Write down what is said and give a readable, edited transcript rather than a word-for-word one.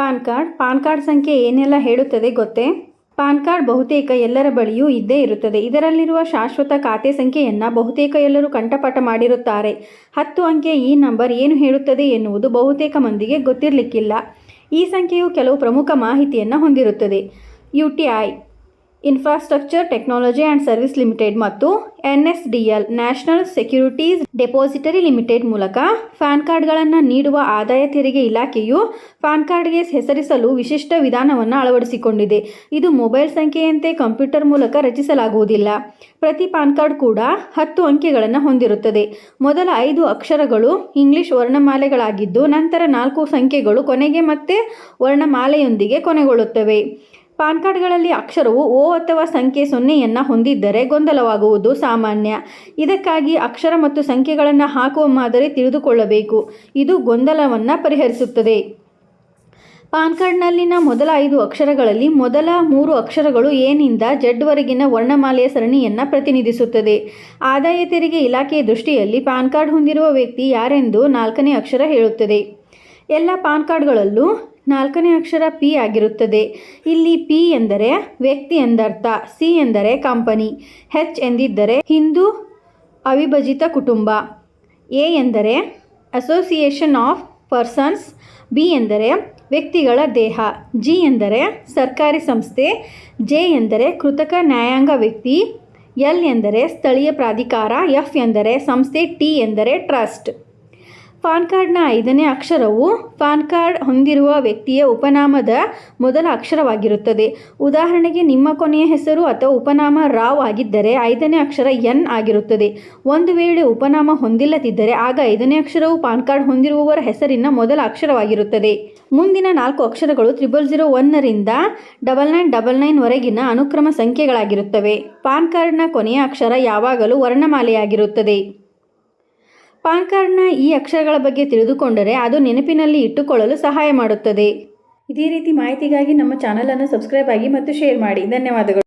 PAN card ಸಂಖ್ಯೆ ಏನೆಲ್ಲ ಹೇಳುತ್ತದೆ ಗೊತ್ತೇ? ಪಾನ್ ಕಾರ್ಡ್ ಬಹುತೇಕ ಎಲ್ಲರ ಬಳಿಯೂ ಇದ್ದೇ ಇರುತ್ತದೆ. ಇದರಲ್ಲಿರುವ ಶಾಶ್ವತ ಖಾತೆ ಸಂಖ್ಯೆಯನ್ನು ಬಹುತೇಕ ಎಲ್ಲರೂ ಕಂಠಪಾಠ ಮಾಡಿರುತ್ತಾರೆ. 10 ಅಂಕೆಯ ಈ ನಂಬರ್ ಏನು ಹೇಳುತ್ತದೆ ಎನ್ನುವುದು ಬಹುತೇಕ ಮಂದಿಗೆ ಗೊತ್ತಿರಲಿಕ್ಕಿಲ್ಲ. ಈ ಸಂಖ್ಯೆಯು ಕೆಲವು ಪ್ರಮುಖ ಮಾಹಿತಿಯನ್ನು ಹೊಂದಿರುತ್ತದೆ. UTI infrastructure technology and service limited ಮತ್ತು NSDL national securities depository limited ಮೂಲಕ ಪ್ಯಾನ್ ಕಾರ್ಡ್ಗಳನ್ನು ನೀಡುವ ಆದಾಯ ತೆರಿಗೆ ಇಲಾಖೆಯು ಪ್ಯಾನ್ ಕಾರ್ಡ್ಗೆ ಹೆಸರಿಸಲು ವಿಶಿಷ್ಟ ವಿಧಾನವನ್ನು ಅಳವಡಿಸಿಕೊಂಡಿದೆ. ಇದು ಮೊಬೈಲ್ ಸಂಖ್ಯೆಯಂತೆ ಕಂಪ್ಯೂಟರ್ ಮೂಲಕ ರಚಿಸಲಾಗುವುದಿಲ್ಲ. ಪ್ರತಿ ಪ್ಯಾನ್ ಕಾರ್ಡ್ ಕೂಡ 10 ಅಂಕೆಗಳನ್ನು ಹೊಂದಿರುತ್ತದೆ. ಮೊದಲ 5 ಅಕ್ಷರಗಳು ಇಂಗ್ಲಿಷ್ ವರ್ಣಮಾಲೆಗಳಾಗಿದ್ದು ನಂತರ 4 ಸಂಖ್ಯೆಗಳು ಕೊನೆಗೆ ಮತ್ತೆ ವರ್ಣಮಾಲೆಯೊಂದಿಗೆ ಕೊನೆಗೊಳ್ಳುತ್ತವೆ. ಪಾನ್ ಕಾರ್ಡ್ಗಳಲ್ಲಿ ಅಕ್ಷರವು O ಅಥವಾ ಸಂಖ್ಯೆ 0ಯನ್ನು ಹೊಂದಿದ್ದರೆ ಗೊಂದಲವಾಗುವುದು ಸಾಮಾನ್ಯ. ಇದಕ್ಕಾಗಿ ಅಕ್ಷರ ಮತ್ತು ಸಂಖ್ಯೆಗಳನ್ನು ಹಾಕುವ ಮಾದರಿ ತಿಳಿದುಕೊಳ್ಳಬೇಕು. ಇದು ಗೊಂದಲವನ್ನು ಪರಿಹರಿಸುತ್ತದೆ. ಪಾನ್ ಕಾರ್ಡ್ನಲ್ಲಿನ ಮೊದಲ 5 ಅಕ್ಷರಗಳಲ್ಲಿ ಮೊದಲ 3 ಅಕ್ಷರಗಳು A ನಿಂದ Z ವರೆಗಿನ ವರ್ಣಮಾಲೆಯ ಸರಣಿಯನ್ನು ಪ್ರತಿನಿಧಿಸುತ್ತದೆ. ಆದಾಯ ತೆರಿಗೆ ಇಲಾಖೆಯ ದೃಷ್ಟಿಯಲ್ಲಿ ಪಾನ್ ಕಾರ್ಡ್ ಹೊಂದಿರುವ ವ್ಯಕ್ತಿ ಯಾರೆಂದು 4ನೇ ಅಕ್ಷರ ಹೇಳುತ್ತದೆ. ಎಲ್ಲ ಪಾನ್ ಕಾರ್ಡ್ಗಳಲ್ಲೂ 4ನೇ ಅಕ್ಷರ P ಆಗಿರುತ್ತದೆ. ಇಲ್ಲಿ P ಎಂದರೆ ವ್ಯಕ್ತಿ ಎಂದರ್ಥ, C ಎಂದರೆ ಕಂಪನಿ, H ಎಂದಿದ್ದರೆ ಹಿಂದೂ ಅವಿಭಜಿತ ಕುಟುಂಬ, A ಎಂದರೆ ಅಸೋಸಿಯೇಷನ್ ಆಫ್ ಪರ್ಸನ್ಸ್, B ಎಂದರೆ ವ್ಯಕ್ತಿಗಳ ದೇಹ, G ಎಂದರೆ ಸರ್ಕಾರಿ ಸಂಸ್ಥೆ, J ಎಂದರೆ ಕೃತಕ ನ್ಯಾಯಾಂಗ ವ್ಯಕ್ತಿ, L ಎಂದರೆ ಸ್ಥಳೀಯ ಪ್ರಾಧಿಕಾರ, F ಎಂದರೆ ಸಂಸ್ಥೆ, T ಎಂದರೆ ಟ್ರಸ್ಟ್. ಪಾನ್ ಕಾರ್ಡ್ನ 5ನೇ ಅಕ್ಷರವು ಪಾನ್ ಕಾರ್ಡ್ ಹೊಂದಿರುವ ವ್ಯಕ್ತಿಯ ಉಪನಾಮದ ಮೊದಲ ಅಕ್ಷರವಾಗಿರುತ್ತದೆ. ಉದಾಹರಣೆಗೆ ನಿಮ್ಮ ಕೊನೆಯ ಹೆಸರು ಅಥವಾ ಉಪನಾಮ ರಾವ್ ಆಗಿದ್ದರೆ 5ನೇ ಅಕ್ಷರ N ಆಗಿರುತ್ತದೆ. ಒಂದು ವೇಳೆ ಉಪನಾಮ ಹೊಂದಿಲ್ಲದಿದ್ದರೆ ಆಗ 5ನೇ ಅಕ್ಷರವು ಪಾನ್ ಕಾರ್ಡ್ ಹೊಂದಿರುವವರ ಹೆಸರಿನ ಮೊದಲ ಅಕ್ಷರವಾಗಿರುತ್ತದೆ. ಮುಂದಿನ 4 ಅಕ್ಷರಗಳು 0001 ರಿಂದ 9999 ವರೆಗಿನ ಅನುಕ್ರಮ ಸಂಖ್ಯೆಗಳಾಗಿರುತ್ತವೆ. ಪಾನ್ ಕಾರ್ಡ್ನ ಕೊನೆಯ ಅಕ್ಷರ ಯಾವಾಗಲೂ ವರ್ಣಮಾಲೆಯಾಗಿರುತ್ತದೆ. ಪಾನ್ ಕಾರ್ಡ್ನ ಈ ಅಕ್ಷರಗಳ ಬಗ್ಗೆ ತಿಳಿದುಕೊಂಡರೆ ಅದು ನೆನಪಿನಲ್ಲಿ ಇಟ್ಟುಕೊಳ್ಳಲು ಸಹಾಯ ಮಾಡುತ್ತದೆ. ಇದೇ ರೀತಿ ಮಾಹಿತಿಗಾಗಿ ನಮ್ಮ ಚಾನಲನ್ನು ಸಬ್ಸ್ಕ್ರೈಬ್ ಆಗಿ ಮತ್ತು ಶೇರ್ ಮಾಡಿ. ಧನ್ಯವಾದಗಳು.